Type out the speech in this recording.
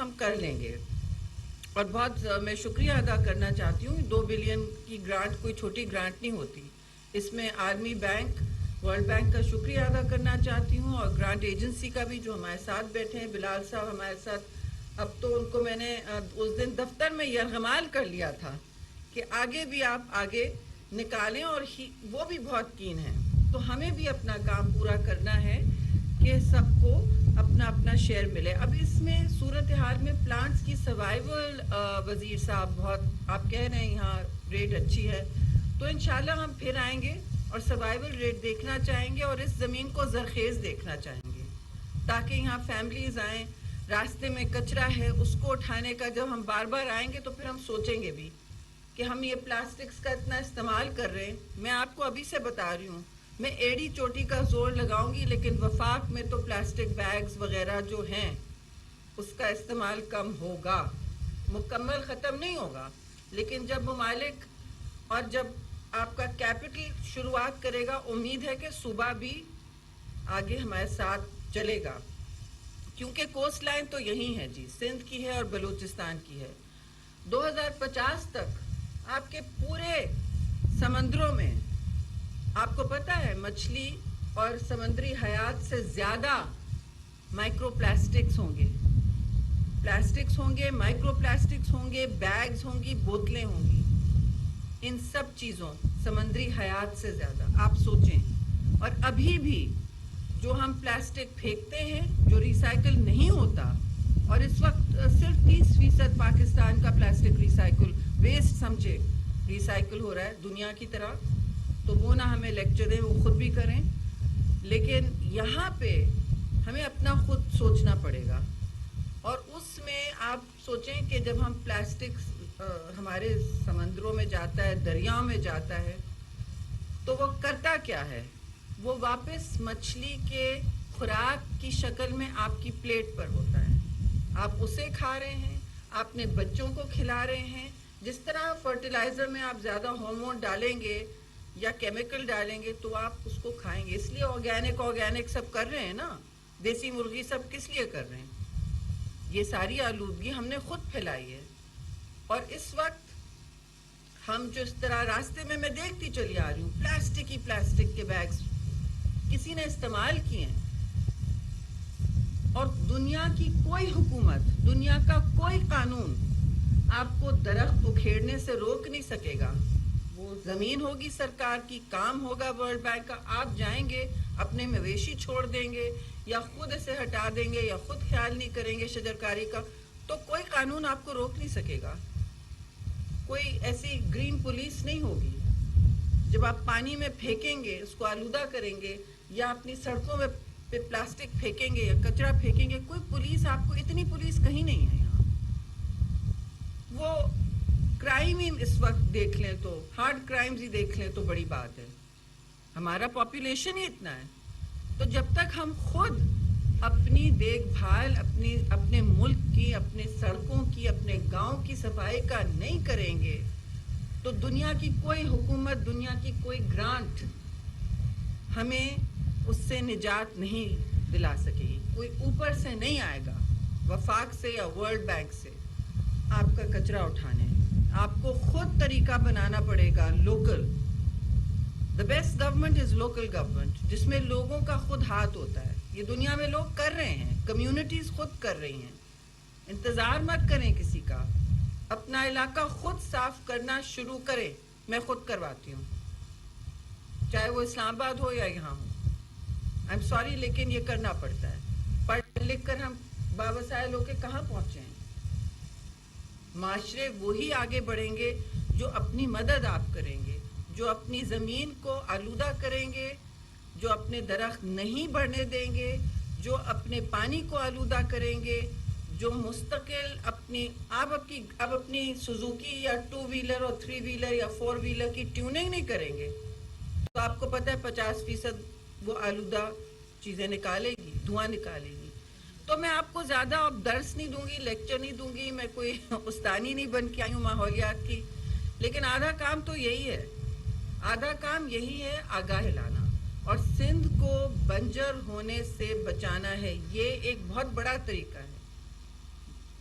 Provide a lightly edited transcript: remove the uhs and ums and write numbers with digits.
ہم کر لیں گے. اور بہت میں شکریہ ادا کرنا چاہتی ہوں. 2 بلین کی گرانٹ کوئی چھوٹی گرانٹ نہیں ہوتی. اس میں آرمی بینک، ورلڈ بینک کا شکریہ ادا کرنا چاہتی ہوں، اور گرانٹ ایجنسی کا بھی جو ہمارے ساتھ بیٹھے ہیں. بلال صاحب ہمارے ساتھ، اب تو ان کو میں نے اس دن دفتر میں یرغمال کر لیا تھا کہ آگے بھی آپ آگے نکالیں، اور وہ بھی بہت کین ہیں. تو ہمیں بھی اپنا کام پورا کرنا ہے کہ سب کو اپنا اپنا شیئر ملے. اب اس میں صورتحال میں پلانٹس کی سروائیول، وزیر صاحب بہت آپ کہہ رہے ہیں یہاں ریٹ اچھی ہے، تو انشاءاللہ ہم پھر آئیں گے اور سروائیول ریٹ دیکھنا چاہیں گے، اور اس زمین کو زرخیز دیکھنا چاہیں گے تاکہ یہاں فیملیز آئیں. راستے میں کچرا ہے اس کو اٹھانے کا جب ہم بار بار آئیں گے تو پھر ہم سوچیں گے بھی کہ ہم یہ پلاسٹکس کا اتنا استعمال کر رہے ہیں. میں آپ کو ابھی سے بتا رہی ہوں، میں ایڑی چوٹی کا زور لگاؤں گی، لیکن وفاق میں تو پلاسٹک بیگز وغیرہ جو ہیں اس کا استعمال کم ہوگا، مکمل ختم نہیں ہوگا. لیکن جب ممالک اور جب آپ کا کیپٹل شروعات کرے گا، امید ہے کہ صوبہ بھی آگے ہمارے ساتھ چلے گا، کیونکہ کوسٹ لائن تو یہی ہے جی، سندھ کی ہے اور بلوچستان کی ہے. 2050 تک آپ کے پورے سمندروں میں، آپ کو پتہ ہے مچھلی اور سمندری حیات سے زیادہ مائکرو پلاسٹکس ہوں گے. پلاسٹکس ہوں گے، مائکرو پلاسٹکس ہوں گے، بیگز ہوں گی، بوتلیں ہوں گی. ان سب چیزوں سمندری حیات سے زیادہ آپ سوچیں. اور ابھی بھی جو ہم پلاسٹک پھینکتے ہیں جو ریسائکل نہیں ہوتا، اور اس وقت صرف 30% پاکستان کا پلاسٹک ریسائکل ویسٹ سمجھے ریسائکل ہو رہا ہے دنیا کی طرح. تو وہ نہ ہمیں لیکچر دیں، وہ خود بھی کریں. لیکن یہاں پہ ہمیں اپنا خود سوچنا پڑے گا. اور اس میں آپ سوچیں کہ جب ہم پلاسٹک ہمارے سمندروں میں جاتا ہے، دریاؤں میں جاتا ہے، تو وہ کرتا کیا ہے؟ وہ واپس مچھلی کے خوراک کی شکل میں آپ کی پلیٹ پر ہوتا ہے. آپ اسے کھا رہے ہیں، آپ اپنے بچوں کو کھلا رہے ہیں. جس طرح فرٹیلائزر میں آپ زیادہ ہارمون ڈالیں گے یا کیمیکل ڈالیں گے تو آپ اس کو کھائیں گے. اس لیے آرگینک سب کر رہے ہیں نا، دیسی مرغی سب کس لیے کر رہے ہیں؟ یہ ساری آلودگی ہم نے خود پھیلائی ہے. اور اس وقت ہم جو اس طرح راستے میں دیکھتی چلی آ رہی ہوں پلاسٹک کے بیگز کسی نے استعمال کیے ہیں. اور دنیا کی کوئی حکومت، دنیا کا کوئی قانون آپ کو درخت اکھیڑنے سے روک نہیں سکے گا. وہ زمین ہوگی سرکار کی، کام ہوگا ورلڈ بینک کا. آپ جائیں گے اپنے مویشی چھوڑ دیں گے یا خود اسے ہٹا دیں گے یا خود خیال نہیں کریں گے شجرکاری کا، تو کوئی قانون آپ کو روک نہیں سکے گا. کوئی ایسی گرین پولیس نہیں ہوگی. جب آپ پانی میں پھینکیں گے، اس کو آلودہ کریں گے، یا اپنی سڑکوں میں پہ پلاسٹک پھینکیں گے یا کچرا پھینکیں گے، کوئی پولیس آپ کو، اتنی پولیس کہیں نہیں ہے یہاں. وہ کرائم ہی اس وقت دیکھ لیں تو، ہارڈ کرائمز ہی دیکھ لیں تو بڑی بات ہے. ہمارا پاپولیشن ہی اتنا ہے. تو جب تک ہم خود اپنی دیکھ بھال اپنے ملک کی، اپنے سڑکوں کی، اپنے گاؤں کی صفائی کا نہیں کریں گے تو دنیا کی کوئی حکومت، دنیا کی کوئی گرانٹ ہمیں اس سے نجات نہیں دلا سکے گی. کوئی اوپر سے نہیں آئے گا، وفاق سے یا ورلڈ بینک سے آپ کا کچرا اٹھانے. آپ کو خود طریقہ بنانا پڑے گا. Local, the best government is local government، جس میں لوگوں کا خود ہاتھ ہوتا ہے. یہ دنیا میں لوگ کر رہے ہیں، کمیونٹیز خود کر رہی ہیں. انتظار مت کریں کسی کا، اپنا علاقہ خود صاف کرنا شروع کریں. میں خود کرواتی ہوں، چاہے وہ اسلام آباد ہو یا یہاں ہو. آئی ایم سوری، لیکن یہ کرنا پڑتا ہے. پڑھ لکھ کر ہم باوسائل ہو کے کہاں پہنچے ہیں؟ معاشرے وہی آگے بڑھیں گے جو اپنی مدد آپ کریں گے، جو اپنی زمین کو آلودہ کریں گے، جو اپنے درخت نہیں بڑھنے دیں گے، جو اپنے پانی کو آلودہ کریں گے، جو مستقل اب اپنی سوزوکی یا 2 ویلر اور 3 ویلر یا 4 ویلر کی ٹیوننگ نہیں کریں گے تو آپ کو پتہ ہے 50% وہ آلودہ چیزیں نکالے گی، دھواں نکالے گی. تو میں آپ کو زیادہ اب درس نہیں دوں گی، لیکچر نہیں دوں گی. میں کوئی استانی نہیں بن کے آئی ہوں ماحولیات کی. لیکن آدھا کام تو یہی ہے، آدھا کام یہی ہے آگاہ لانا اور سندھ کو بنجر ہونے سے بچانا ہے. یہ ایک بہت بڑا طریقہ ہے.